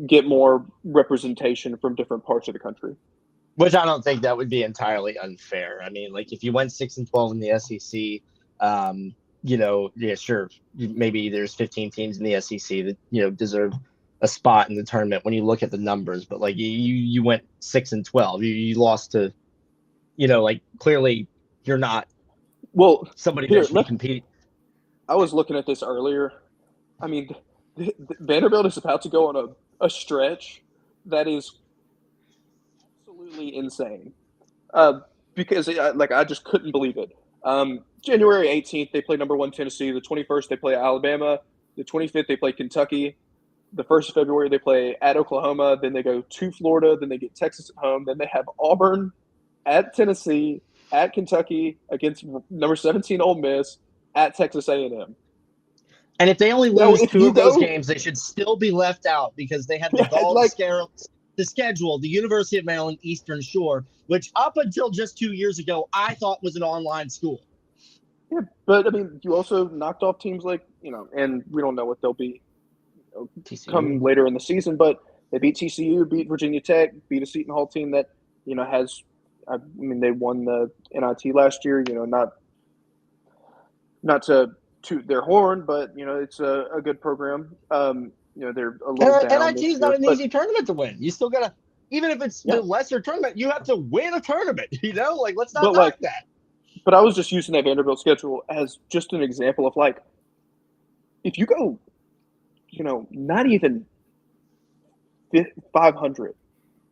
get more representation from different parts of the country. Which I don't think that would be entirely unfair. I mean, like if you went 6-12 in the SEC, sure, maybe there's 15 teams in the SEC that deserve a spot in the tournament when you look at the numbers. But like you went 6-12, you lost to, clearly you're not somebody that should compete. I was looking at this earlier. I mean, Vanderbilt is about to go on a stretch that is absolutely insane. Because I just couldn't believe it. January 18th, they play number 1 Tennessee. The 21st, they play Alabama. The 25th, they play Kentucky. The 1st of February, they play at Oklahoma. Then they go to Florida. Then they get Texas at home. Then they have Auburn at Tennessee, at Kentucky against number 17 Ole Miss, at Texas A&M. And if they only lose 2 of those games, they should still be left out because they had the gall to schedule the University of Maryland Eastern Shore, which up until just 2 years ago, I thought was an online school. Yeah, but I mean, you also knocked off teams like, and we don't know what they'll be come later in the season, but they beat TCU, beat Virginia Tech, beat a Seton Hall team that, they won the NIT last year, not to toot their horn, but, it's a good program. They're a little down. NIT is not an easy tournament to win. You still got to, even if it's the lesser tournament, you have to win a tournament, let's not knock that. But I was just using that Vanderbilt schedule as just an example of if you go, not even 500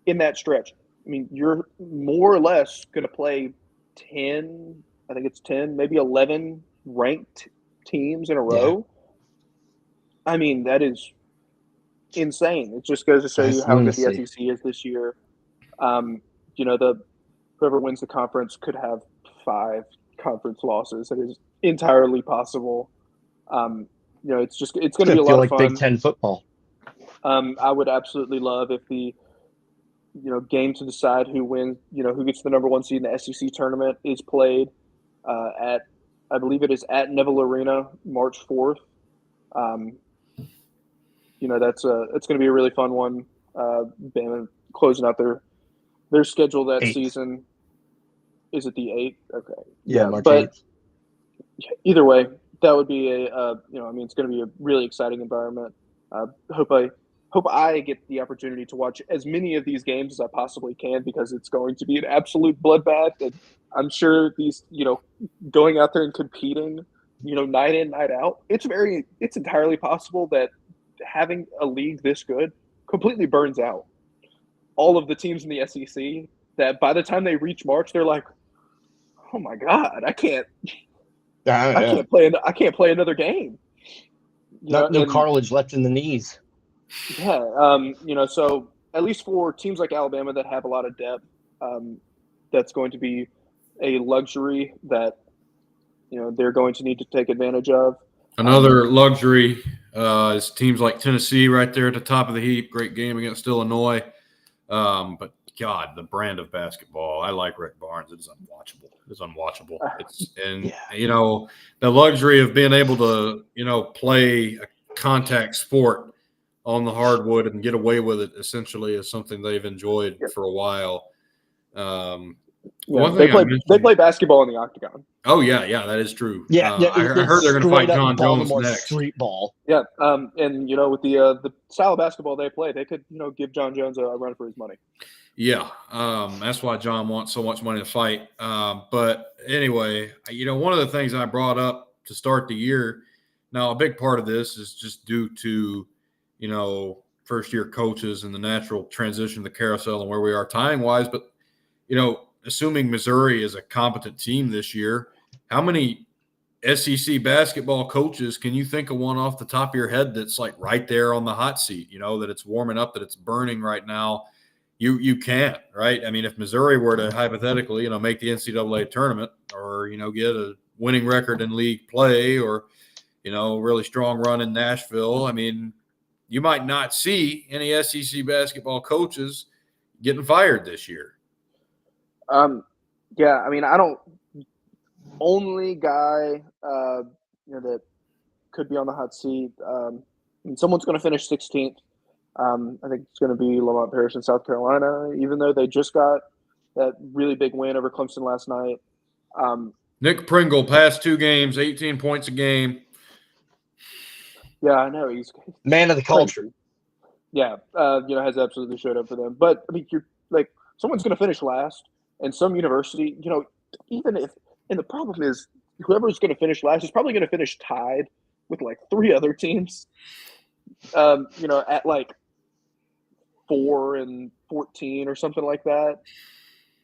in that stretch, I mean, you're more or less going to play 10, I think it's 10, maybe 11 ranked teams in a row. Yeah. I mean, that is insane. It just goes to show you how good the SEC is this year. Whoever wins the conference could have 5 conference losses. It is entirely possible. It's going to be a lot of fun. Big Ten football. I would absolutely love if the game to decide who wins, who gets the number 1 seed in the SEC tournament is played at, I believe it is at Neville Arena, March 4th. It's going to be a really fun one. Bama closing out their schedule that 8th. season. Is it the 8th? Okay. Yeah, March but 8th. Either way, that would be it's going to be a really exciting environment. Hope I get the opportunity to watch as many of these games as I possibly can, because it's going to be an absolute bloodbath. And I'm sure these, going out there and competing, night in, night out, it's entirely possible that having a league this good completely burns out all of the teams in the SEC, that by the time they reach March, they're like, oh my God, I can't play another game. No cartilage left in the knees. Yeah. So at least for teams like Alabama that have a lot of depth, that's going to be a luxury that, they're going to need to take advantage of. Another luxury is teams like Tennessee right there at the top of the heap. Great game against Illinois. But God, the brand of basketball. I like Rick Barnes. It's unwatchable. The luxury of being able to, play a contact sport on the hardwood and get away with it essentially is something they've enjoyed for a while. They play basketball in the octagon. Oh yeah, that is true. I heard they're going to fight John Jones Baltimore next. Street ball. Yeah, and with the style of basketball they play, they could give John Jones a run for his money. Yeah, that's why John wants so much money to fight. But anyway, one of the things I brought up to start the year. Now, a big part of this is just due to first-year coaches and the natural transition of the carousel and where we are time-wise. But assuming Missouri is a competent team this year, how many SEC basketball coaches can you think of one off the top of your head that's like right there on the hot seat, that it's warming up, that it's burning right now? You can't, right? I mean, if Missouri were to hypothetically, make the NCAA tournament or, get a winning record in league play or, really strong run in Nashville, I mean, you might not see any SEC basketball coaches getting fired this year. Yeah, I mean, only guy, that could be on the hot seat. Someone's going to finish 16th. I think it's going to be Lamont Paris in South Carolina, even though they just got that really big win over Clemson last night. Nick Pringle, past 2 games, 18 points a game. Yeah, I know. He's man of the culture. Yeah, has absolutely showed up for them. But, I mean, you're like, someone's going to finish last. And some university, even if – and the problem is whoever's going to finish last is probably going to finish tied with, like, 3 other teams, at, like, 4 and 14 or something like that.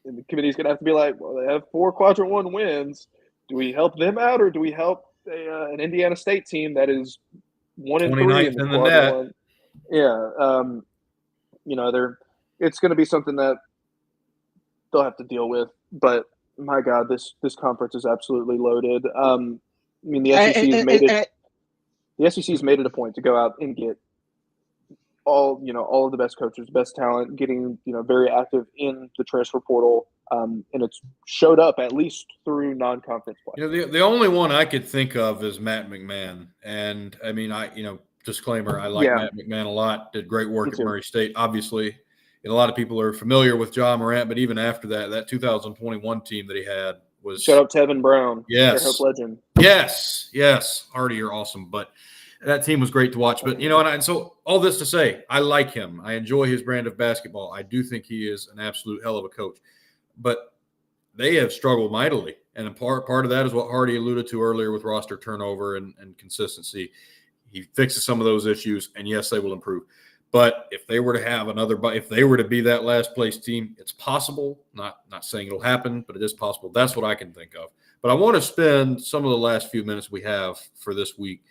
And the committee's going to have to be like, well, they have 4 quadrant 1 wins. Do we help them out or do we help an Indiana State team that is 1 and 3 in the quadrant 1? Yeah. It's going to be something that they'll have to deal with. But my God, this conference is absolutely loaded. I mean, the SEC's made it a point to go out and get all of the best coaches, best talent, getting very active in the transfer portal, and it's showed up at least through non-conference play. The only one I could think of is Matt McMahon, and I mean, disclaimer, I like Matt McMahon a lot. Did great work at Murray State, obviously. And a lot of people are familiar with John Morant, but even after that 2021 team that he had was – Shout out to Evan Brown. Yes. Fairhope legend. Yes. Hardy, you're awesome. But that team was great to watch. But, and so all this to say, I like him. I enjoy his brand of basketball. I do think he is an absolute hell of a coach. But they have struggled mightily. And part of that is what Hardy alluded to earlier with roster turnover and consistency. He fixes some of those issues, and, yes, they will improve. But if they were to have if they were to be that last place team, it's possible. Not saying it'll happen, but it is possible. That's what I can think of. But I want to spend some of the last few minutes we have for this week.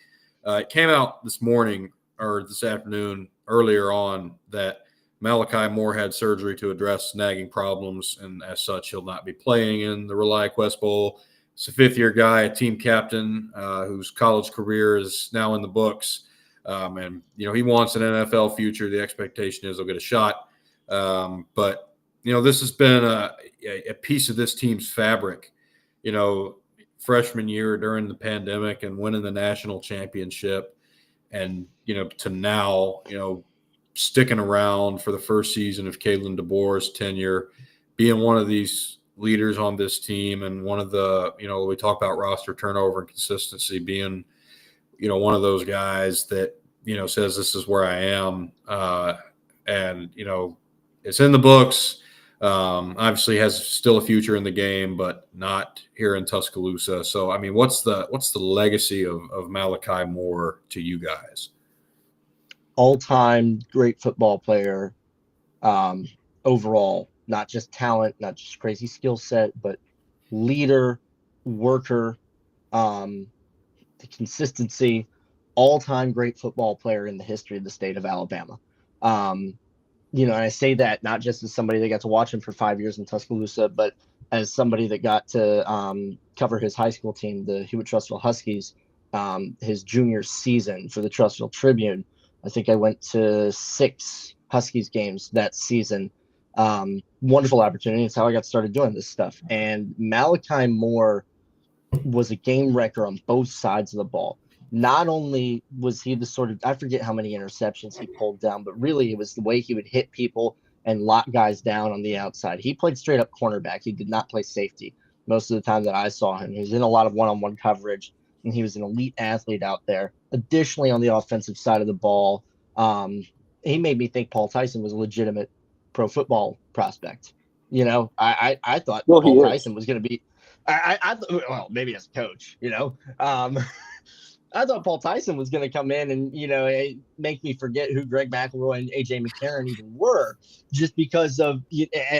It came out this morning or this afternoon earlier on that Malachi Moore had surgery to address nagging problems, and as such, he'll not be playing in the ReliaQuest Bowl. It's a 5th-year guy, a team captain whose college career is now in the books. And, he wants an NFL future. The expectation is he'll get a shot. But, this has been a piece of this team's fabric, freshman year during the pandemic and winning the national championship. And, to now, sticking around for the first season of Kalen DeBoer's tenure, being one of these leaders on this team, and one of the, we talk about roster turnover and consistency, being, one of those guys that, says this is where I am. And, it's in the books. Obviously has still a future in the game, but not here in Tuscaloosa. So, I mean, what's the legacy of Malachi Moore to you guys? All-time great football player, overall, not just talent, not just crazy skill set, but leader, worker, the consistency, all-time great football player in the history of the state of Alabama. And I say that not just as somebody that got to watch him for 5 years in Tuscaloosa, but as somebody that got to cover his high school team, the Hewitt-Trussville Huskies, his junior season for the Trussville Tribune. I think I went to 6 Huskies games that season. Wonderful opportunity. It's how I got started doing this stuff. And Malachi Moore was a game wrecker on both sides of the ball. Not only was he the sort of, I forget how many interceptions he pulled down, but really it was the way he would hit people and lock guys down on the outside. He played straight up cornerback. He did not play safety most of the time that I saw him. He was in a lot of one-on-one coverage, and he was an elite athlete out there. Additionally, on the offensive side of the ball, he made me think Paul Tyson was a legitimate pro football prospect. I thought Paul Tyson was going to be, well, maybe as a coach, I thought Paul Tyson was going to come in and, make me forget who Greg McElroy and A.J. McCarron even were, just because of,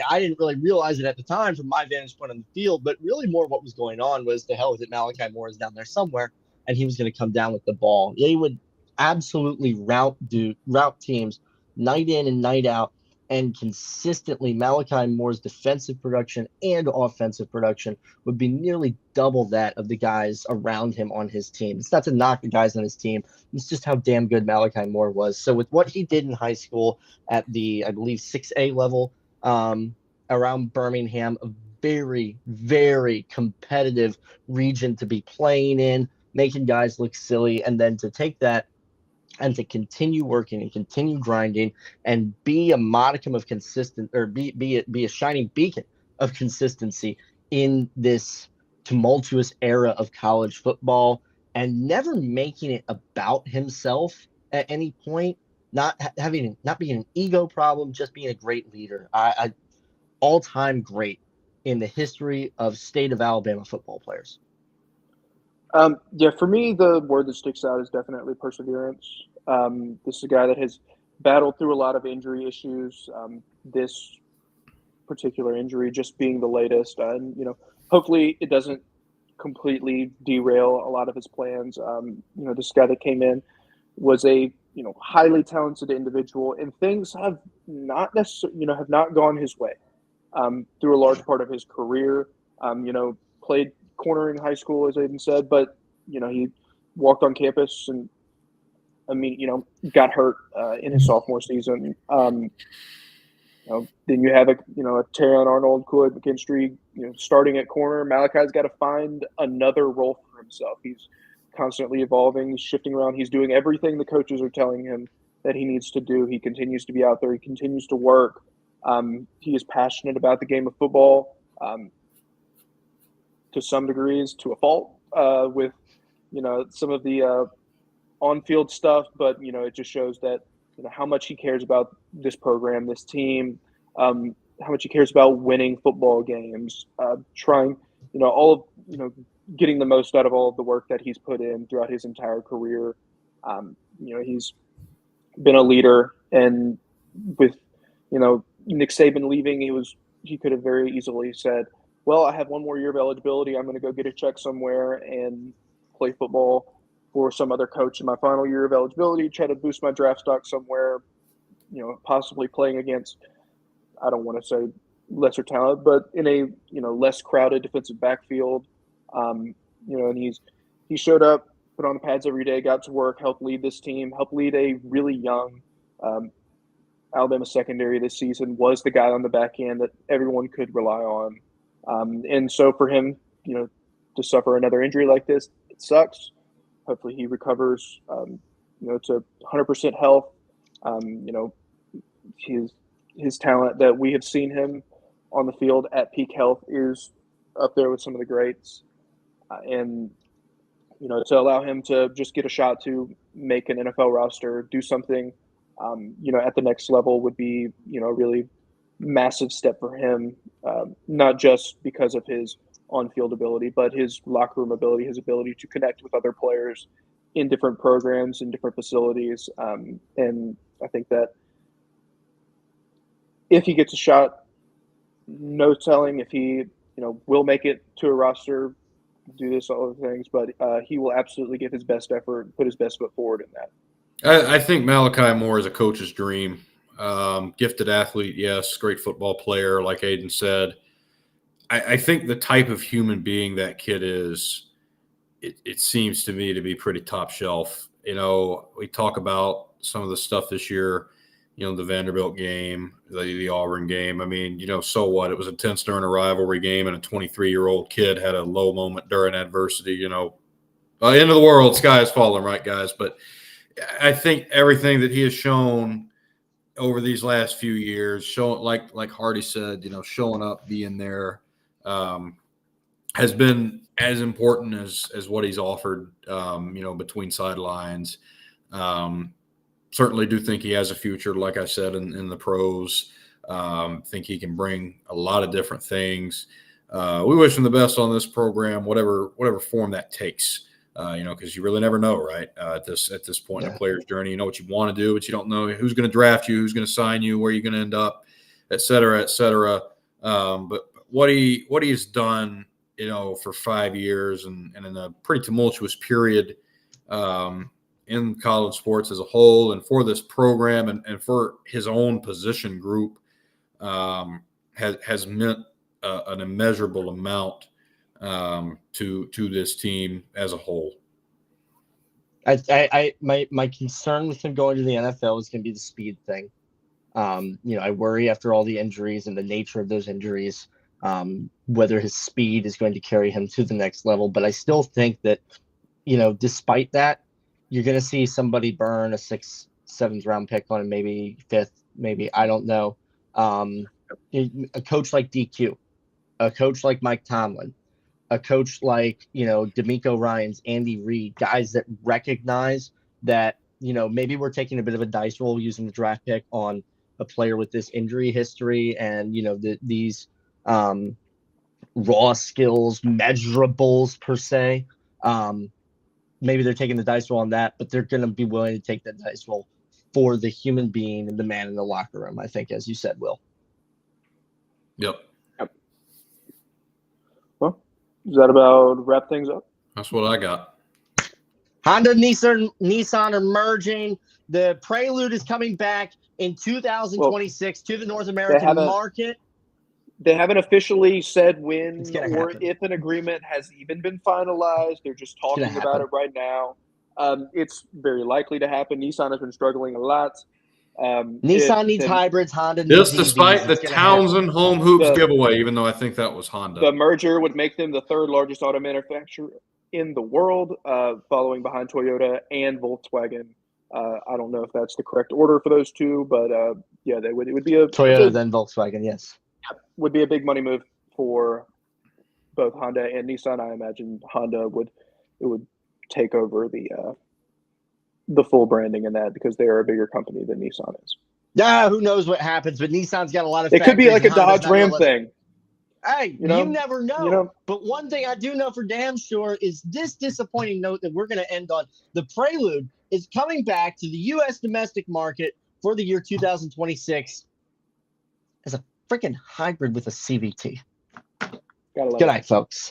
I didn't really realize it at the time from my vantage point on the field, but really more what was going on was the hell with it. Malachi Moore is down there somewhere, and he was going to come down with the ball. They would absolutely route teams night in and night out. And consistently, Malachi Moore's defensive production and offensive production would be nearly double that of the guys around him on his team. It's not to knock the guys on his team. It's just how damn good Malachi Moore was. So with what he did in high school at the, I believe, 6A level around Birmingham, a very, very competitive region to be playing in, making guys look silly, and then to take that and to continue working and continue grinding and be a modicum of consistent, or be a shining beacon of consistency in this tumultuous era of college football, and never making it about himself at any point, not being an ego problem, just being a great leader. I all-time great in the history of state of Alabama football players. Yeah, for me, the word that sticks out is definitely perseverance. This is a guy that has battled through a lot of injury issues. This particular injury just being the latest, and hopefully it doesn't completely derail a lot of his plans. This guy that came in was a highly talented individual, and things have not necessarily have not gone his way through a large part of his career. Played corner in high school, as Aiden said, but he walked on campus and got hurt in his sophomore season. Then you have a Terrion Arnold, Kool-Aid McKinstry, starting at corner. Malachi's got to find another role for himself. He's constantly evolving, he's shifting around. He's doing everything the coaches are telling him that he needs to do. He continues to be out there. He continues to work. He is passionate about the game of football. To some degrees, to a fault, with some of the on-field stuff, but it just shows that how much he cares about this program, this team, how much he cares about winning football games, trying all of getting the most out of all of the work that he's put in throughout his entire career. He's been a leader, and with Nick Saban leaving, he could have very easily said, well, I have one more year of eligibility. I'm going to go get a check somewhere and play football for some other coach in my final year of eligibility, try to boost my draft stock somewhere, possibly playing against, I don't want to say lesser talent, but in a, less crowded defensive backfield. And he showed up, put on the pads every day, got to work, helped lead this team, helped lead a really young Alabama secondary this season, was the guy on the back end that everyone could rely on. And so for him, to suffer another injury like this, it sucks. Hopefully he recovers, to 100% health. his talent that we have seen him on the field at peak health is up there with some of the greats. And, to allow him to just get a shot to make an NFL roster, do something, at the next level would be, a really massive step for him, not just because of his on-field ability, but his locker room ability, his ability to connect with other players in different programs, in different facilities. And I think that if he gets a shot, no telling if he, will make it to a roster, do this, all the things, but he will absolutely give his best effort, put his best foot forward in that. I think Malachi Moore is a coach's dream. Gifted athlete, yes, great football player, like Aiden said. I think the type of human being that kid is, it seems to me to be pretty top shelf. We talk about some of the stuff this year, the Vanderbilt game, the Auburn game. I mean, so what? It was intense during a rivalry game, and a 23-year-old kid had a low moment during adversity. End of the world, sky is falling, right, guys? But I think everything that he has shown over these last few years, showing like Hardy said, showing up, being there, has been as important as what he's offered, between sidelines. Certainly do think he has a future, like I said, in the pros. Think he can bring a lot of different things. We wish him the best on this program, whatever form that takes. Because you really never know, right? At this point in a player's journey, you know what you want to do, but you don't know who's going to draft you, who's going to sign you, where you're going to end up, et cetera, et cetera. But what he's done, for 5 years and in a pretty tumultuous period in college sports as a whole, and for this program and for his own position group, has meant an immeasurable amount to this team as a whole. My concern with him going to the NFL is going to be the speed thing. I worry after all the injuries and the nature of those injuries, whether his speed is going to carry him to the next level. But I still think that, despite that, you're going to see somebody burn a 6th, 7th round pick on him, maybe 5th, maybe, I don't know. A coach like DQ, a coach like Mike Tomlin, a coach like, D'Amico Ryans, Andy Reid, guys that recognize that, maybe we're taking a bit of a dice roll using the draft pick on a player with this injury history and, these raw skills, measurables per se. Maybe they're taking the dice roll on that, but they're going to be willing to take that dice roll for the human being and the man in the locker room, I think, as you said, Will. Yep. Well, does that about wrap things up? That's what I got. Honda and Nissan are merging. The Prelude is coming back in 2026 to the North American market. They haven't officially said when or happen. if an agreement has even been finalized. They're just talking about it right now. It's very likely to happen. Nissan has been struggling a lot. Nissan needs hybrids. Honda needs EVs. Despite the Townsend Home Hoops giveaway, even though I think that was Honda. The merger would make them the 3rd largest auto manufacturer in the world, following behind Toyota and Volkswagen. I don't know if that's the correct order for those two, but it would be a Toyota then Volkswagen, yes. Would be a big money move for both Honda and Nissan. I imagine Honda would take over the full branding in that because they are a bigger company than Nissan is. Yeah, who knows what happens? But Nissan's got a lot of. It could be like a Dodge Ram thing. Hey, you never know. But one thing I do know for damn sure is this disappointing note that we're going to end on. The Prelude is coming back to the U.S. domestic market for the year 2026 as a freaking hybrid with a CVT. Good night, folks.